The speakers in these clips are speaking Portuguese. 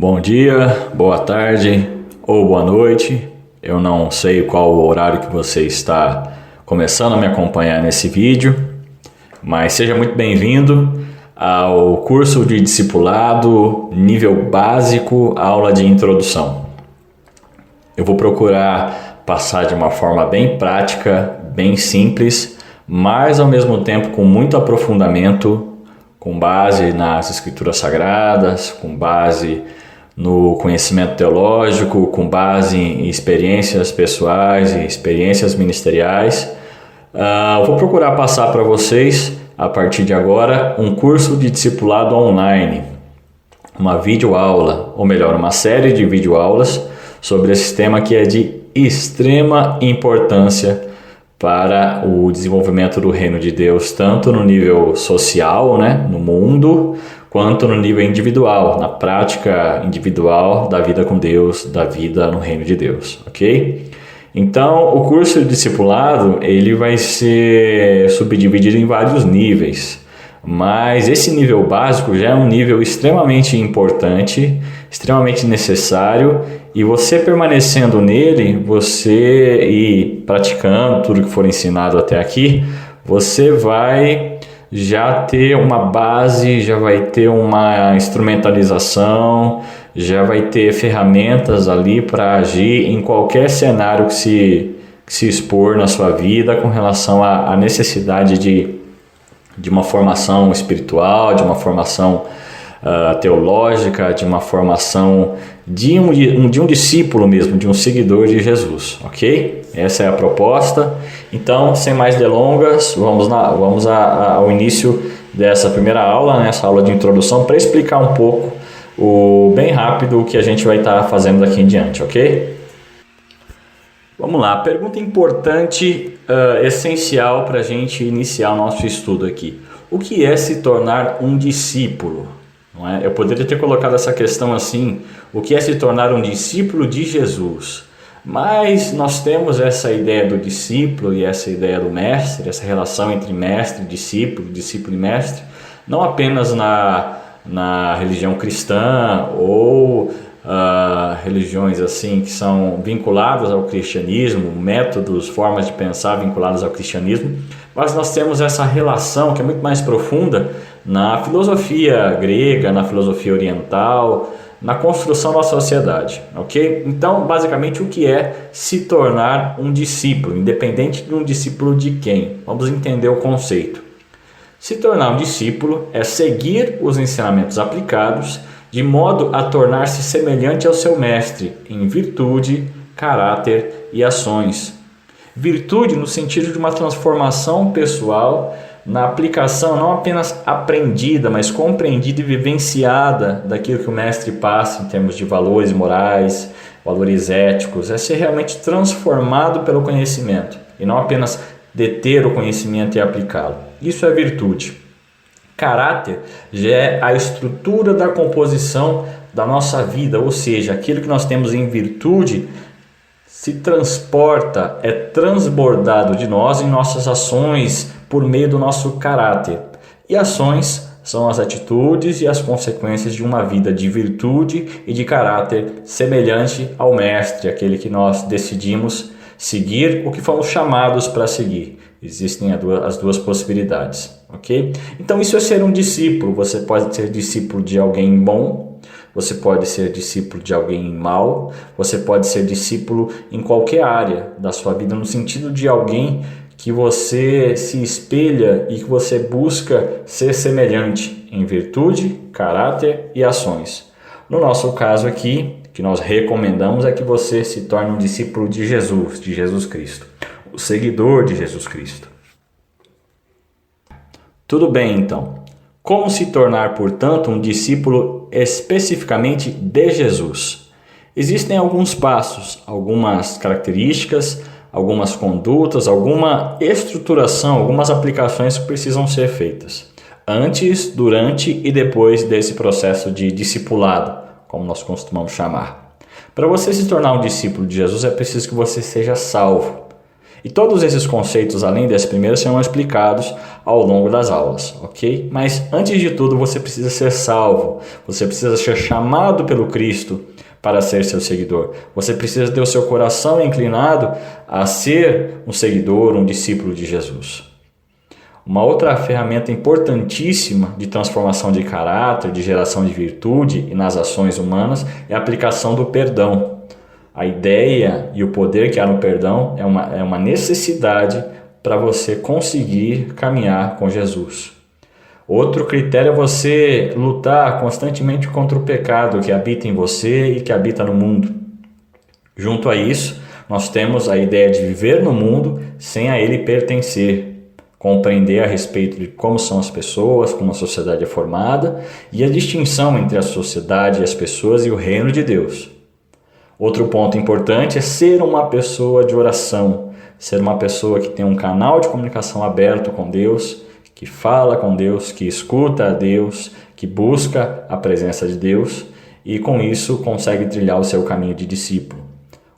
Bom dia, boa tarde ou boa noite. Eu não sei qual o horário que você está começando a me acompanhar nesse vídeo, mas seja muito bem-vindo ao curso de discipulado nível básico, aula de introdução. Eu vou procurar passar de uma forma bem prática, bem simples, mas ao mesmo tempo com muito aprofundamento, com base nas escrituras sagradas, com base no conhecimento teológico, com base em experiências pessoais e experiências ministeriais. Vou procurar passar para vocês, a partir de agora, um curso de discipulado online, uma videoaula, ou melhor, uma série de videoaulas sobre esse tema que é de extrema importância para o desenvolvimento do reino de Deus, tanto no nível social, no mundo, quanto no nível individual, na prática individual da vida com Deus, da vida no reino de Deus, ok? Então, o curso de discipulado, ele vai ser subdividido em vários níveis, mas esse nível básico já é um nível extremamente importante, extremamente necessário, e você permanecendo nele, você e praticando tudo que for ensinado até aqui, você vai já ter uma base, já vai ter uma instrumentalização, já vai ter ferramentas ali para agir em qualquer cenário que se expor na sua vida com relação à necessidade de uma formação espiritual, de uma formação teológica, de uma formação de um discípulo mesmo, de um seguidor de Jesus, ok? Essa é a proposta. Então, sem mais delongas, vamos ao início dessa primeira aula, essa aula de introdução, para explicar um pouco, bem rápido, o que a gente vai estar fazendo daqui em diante, ok? Vamos lá, pergunta importante, essencial para a gente iniciar o nosso estudo aqui. O que é se tornar um discípulo? Não é? Eu poderia ter colocado essa questão assim, o que é se tornar um discípulo de Jesus? Mas nós temos essa ideia do discípulo e essa ideia do mestre, essa relação entre mestre e discípulo e mestre, não apenas na religião cristã ou religiões assim que são vinculadas ao cristianismo, métodos, formas de pensar vinculadas ao cristianismo, mas nós temos essa relação que é muito mais profunda na filosofia grega, na filosofia oriental, na construção da sociedade, ok? Então, basicamente, o que é se tornar um discípulo, independente de um discípulo de quem? Vamos entender o conceito. Se tornar um discípulo é seguir os ensinamentos aplicados de modo a tornar-se semelhante ao seu mestre em virtude, caráter e ações. Virtude no sentido de uma transformação pessoal na aplicação não apenas aprendida, mas compreendida e vivenciada daquilo que o mestre passa em termos de valores morais, valores éticos, é ser realmente transformado pelo conhecimento e não apenas deter o conhecimento e aplicá-lo. Isso é virtude. Caráter já é a estrutura da composição da nossa vida, ou seja, aquilo que nós temos em virtude se transporta, é transbordado de nós em nossas ações por meio do nosso caráter. E ações são as atitudes e as consequências de uma vida de virtude e de caráter semelhante ao mestre, aquele que nós decidimos seguir, o que fomos chamados para seguir. Existem as duas possibilidades, ok? Então isso é ser um discípulo. Você pode ser discípulo de alguém bom, você pode ser discípulo de alguém mau, você pode ser discípulo em qualquer área da sua vida, no sentido de alguém que você se espelha e que você busca ser semelhante em virtude, caráter e ações. No nosso caso aqui, que nós recomendamos é que você se torne um discípulo de Jesus Cristo, o seguidor de Jesus Cristo. Tudo bem, então. Como se tornar, portanto, um discípulo especificamente de Jesus? Existem alguns passos, algumas características, algumas condutas, alguma estruturação, algumas aplicações que precisam ser feitas antes, durante e depois desse processo de discipulado, como nós costumamos chamar. Para você se tornar um discípulo de Jesus é preciso que você seja salvo. E todos esses conceitos, além desse primeiro, serão explicados ao longo das aulas, ok? Mas antes de tudo, você precisa ser salvo, você precisa ser chamado pelo Cristo para ser seu seguidor. Você precisa ter o seu coração inclinado a ser um seguidor, um discípulo de Jesus. Uma outra ferramenta importantíssima de transformação de caráter, de geração de virtude e nas ações humanas é a aplicação do perdão. A ideia e o poder que há no perdão é uma necessidade para você conseguir caminhar com Jesus. Outro critério é você lutar constantemente contra o pecado que habita em você e que habita no mundo. Junto a isso, nós temos a ideia de viver no mundo sem a ele pertencer, compreender a respeito de como são as pessoas, como a sociedade é formada e a distinção entre a sociedade e as pessoas e o reino de Deus. Outro ponto importante é ser uma pessoa de oração, ser uma pessoa que tem um canal de comunicação aberto com Deus, que fala com Deus, que escuta a Deus, que busca a presença de Deus e com isso consegue trilhar o seu caminho de discípulo.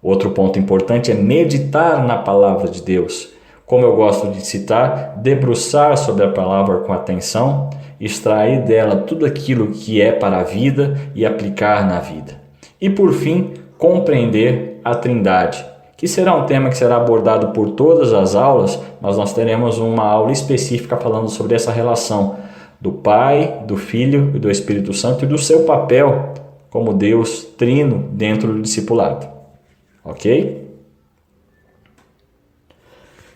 Outro ponto importante é meditar na palavra de Deus. Como eu gosto de citar, debruçar sobre a palavra com atenção, extrair dela tudo aquilo que é para a vida e aplicar na vida. E por fim, compreender a Trindade, que será um tema que será abordado por todas as aulas, mas nós teremos uma aula específica falando sobre essa relação do Pai, do Filho e do Espírito Santo e do seu papel como Deus trino dentro do discipulado. Ok?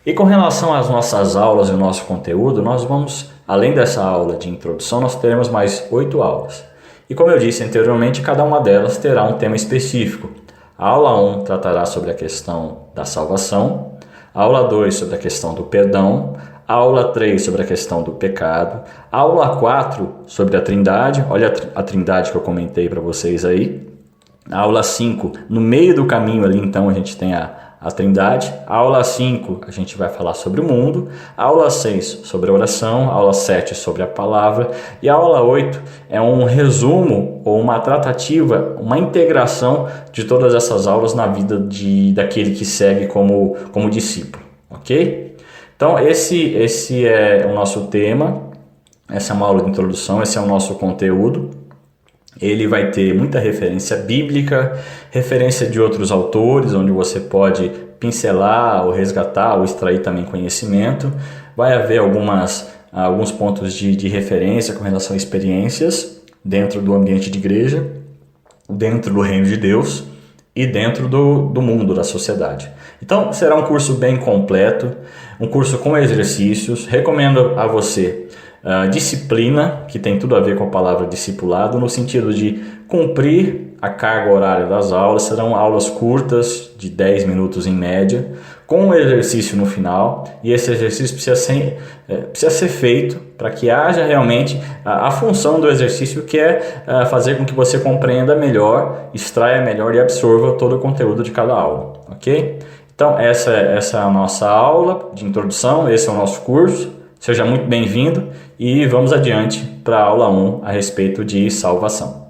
E com relação às nossas aulas e o nosso conteúdo, nós vamos, além dessa aula de introdução, nós teremos mais 8 aulas. E como eu disse anteriormente, cada uma delas terá um tema específico. A aula 1 tratará sobre a questão da salvação, a aula 2 sobre a questão do perdão, a aula 3 sobre a questão do pecado, a aula 4 sobre a Trindade, olha a Trindade que eu comentei para vocês aí, a aula 5, no meio do caminho ali então a gente tem a Trindade, a aula 5 a gente vai falar sobre o mundo, a aula 6 sobre a oração, a aula 7 sobre a palavra e a aula 8 é um resumo ou uma tratativa, uma integração de todas essas aulas na vida daquele que segue como discípulo, ok? Então esse é o nosso tema, essa é uma aula de introdução, esse é o nosso conteúdo. Ele vai ter muita referência bíblica, referência de outros autores, onde você pode pincelar ou resgatar ou extrair também conhecimento. Vai haver alguns pontos de referência com relação a experiências dentro do ambiente de igreja, dentro do reino de Deus e dentro do mundo, da sociedade. Então, será um curso bem completo, um curso com exercícios. Recomendo a você disciplina, que tem tudo a ver com a palavra discipulado, no sentido de cumprir a carga horária das aulas. Serão aulas curtas, de 10 minutos em média, com um exercício no final, e esse exercício precisa ser feito para que haja realmente a função do exercício, que é fazer com que você compreenda melhor, extraia melhor e absorva todo o conteúdo de cada aula, ok? Então essa é a nossa aula de introdução, esse é o nosso curso. Seja muito bem-vindo e vamos adiante para a aula 1 a respeito de salvação.